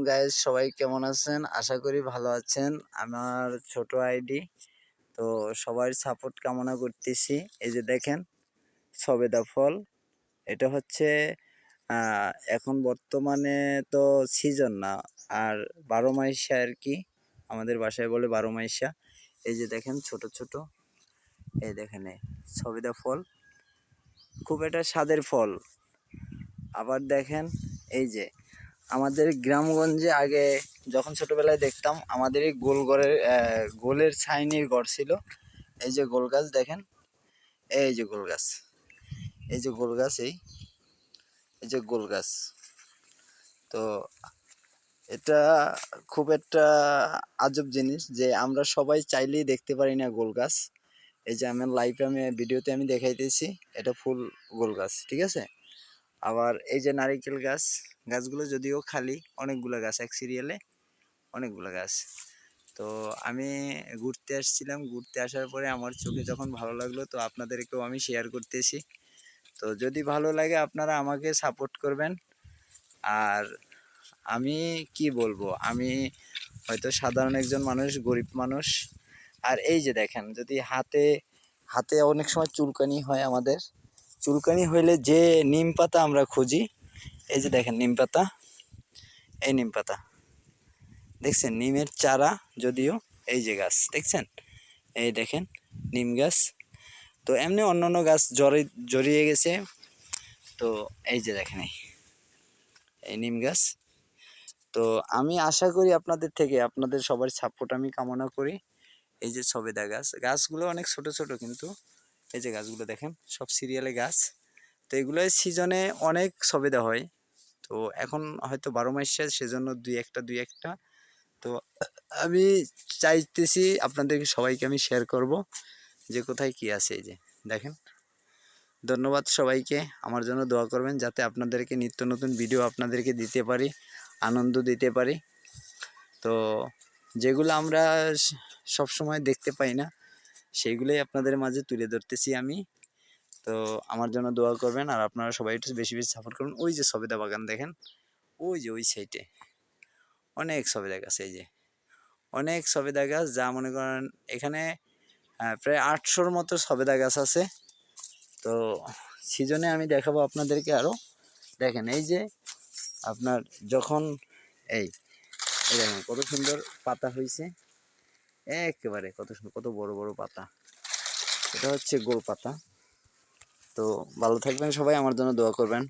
Guys, সবাই কেমন আছেন? আশা করি ভালো আছেন। আমার ছোট আইডি, তো সবার সাপোর্ট কামনা করতেছি। এই যে দেখেন সবেদা ফল, এটা হচ্ছে এখন বর্তমানে তো সিজন না, আর 12 মাইশা আর কি, আমাদের বাসায় বলে 12 মাইশা। এই যে দেখেন ছোট ছোট, এই দেখেন সবেদা ফল, খুব একটা স্বাদের ফল। আবার দেখেন এই যে আমাদের গ্রামগঞ্জে আগে যখন ছোটবেলায় দেখতাম, আমাদের এই গোলের ছাইনির ঘর ছিল। এই যে গোল গাছ দেখেন, এই যে গোল গাছ, এই যে গোল গাছ, এই যে গোল গাছ। তো এটা খুব একটা আজব জিনিস যে আমরা সবাই চাইলেই দেখতে পারি না গোল গাছ। এই যে আমার লাইভে ভিডিওতে আমি দেখাইতেছি, এটা ফুল গোল গাছ, ঠিক আছে। আবার এই যে নারিকেল গাছ, গাছগুলো যদিও খালি, অনেকগুলো গাছ এক সিরিয়ালে, অনেকগুলো গাছ। তো আমি ঘুরতে আসছিলাম, ঘুরতে আসার পরে আমার চোখে যখন ভালো লাগলো, তো আপনাদেরকেও আমি শেয়ার করতেছি। তো যদি ভালো লাগে আপনারা আমাকে সাপোর্ট করবেন। আর আমি কি বলবো, আমি হয়তো সাধারণ একজন মানুষ, গরিব মানুষ। আর এই যে দেখেন, যদি হাতে হাতে অনেক সময় চুলকানি হয়, আমাদের চুলকানি হইলে যে নিম পাতা আমরা খুঁজি, এই যে দেখেন নিম পাতা, এই নিম পাতা দেখছেন, নিমের চারা যদিও, এই যে গাছ দেখছেন, এই দেখেন নিম গাছ। তো এমনি অন্যান্য গাছ জড়িয়ে গেছে। তো এই যে দেখেন এই নিম গাছ। তো আমি আশা করি আপনাদের থেকে, আপনাদের সবার সাপোর্ট আমি কামনা করি। এই যে সবেদা গাছ, গাছগুলো অনেক ছোট ছোট, কিন্তু এই যে গাছগুলো দেখেন সব সিরিয়ালে গাছ। তো এগুলো সিজনে অনেক সবেদা হয়। তো এখন হয়তো 12 মাসে, সেজন্য দুই একটা। তো আমি চাইতেছি আপনাদেরকে সবাইকে আমি শেয়ার করব যে কোথায় কি আছে। এই যে দেখেন, ধন্যবাদ সবাইকে। আমার জন্য দোয়া করবেন যাতে আপনাদেরকে নিত্য নতুন ভিডিও আপনাদেরকে দিতে পারি, আনন্দ দিতে পারি। তো যেগুলো আমরা সব সময় দেখতে পাই না, সেইগুলোই আপনাদের মাঝে তুলে ধরতেছি আমি। তো আমার জন্য দোয়া করবেন, আর আপনারা সবাই একটু বেশি বেশি সাপোর্ট করুন। ওই যে সবেদা বাগান দেখেন, ওই যে ওই সাইডে অনেক সবেদা গাছ, এই যে অনেক সবেদা গাছ, যা মনে করেন এখানে প্রায় 800-র মতো সবেদা গাছ আছে। তো সিজনে আমি দেখাবো আপনাদেরকে আরও। দেখেন এই যে আপনার যখন এই দেখেন কত সুন্দর পাতা হয়েছে, একেবারে কত সুন্দর, কত বড় বড় পাতা। এটা হচ্ছে গোল পাতা। তো ভালো থাকবেন সবাই, আমার জন্য দোয়া করবেন।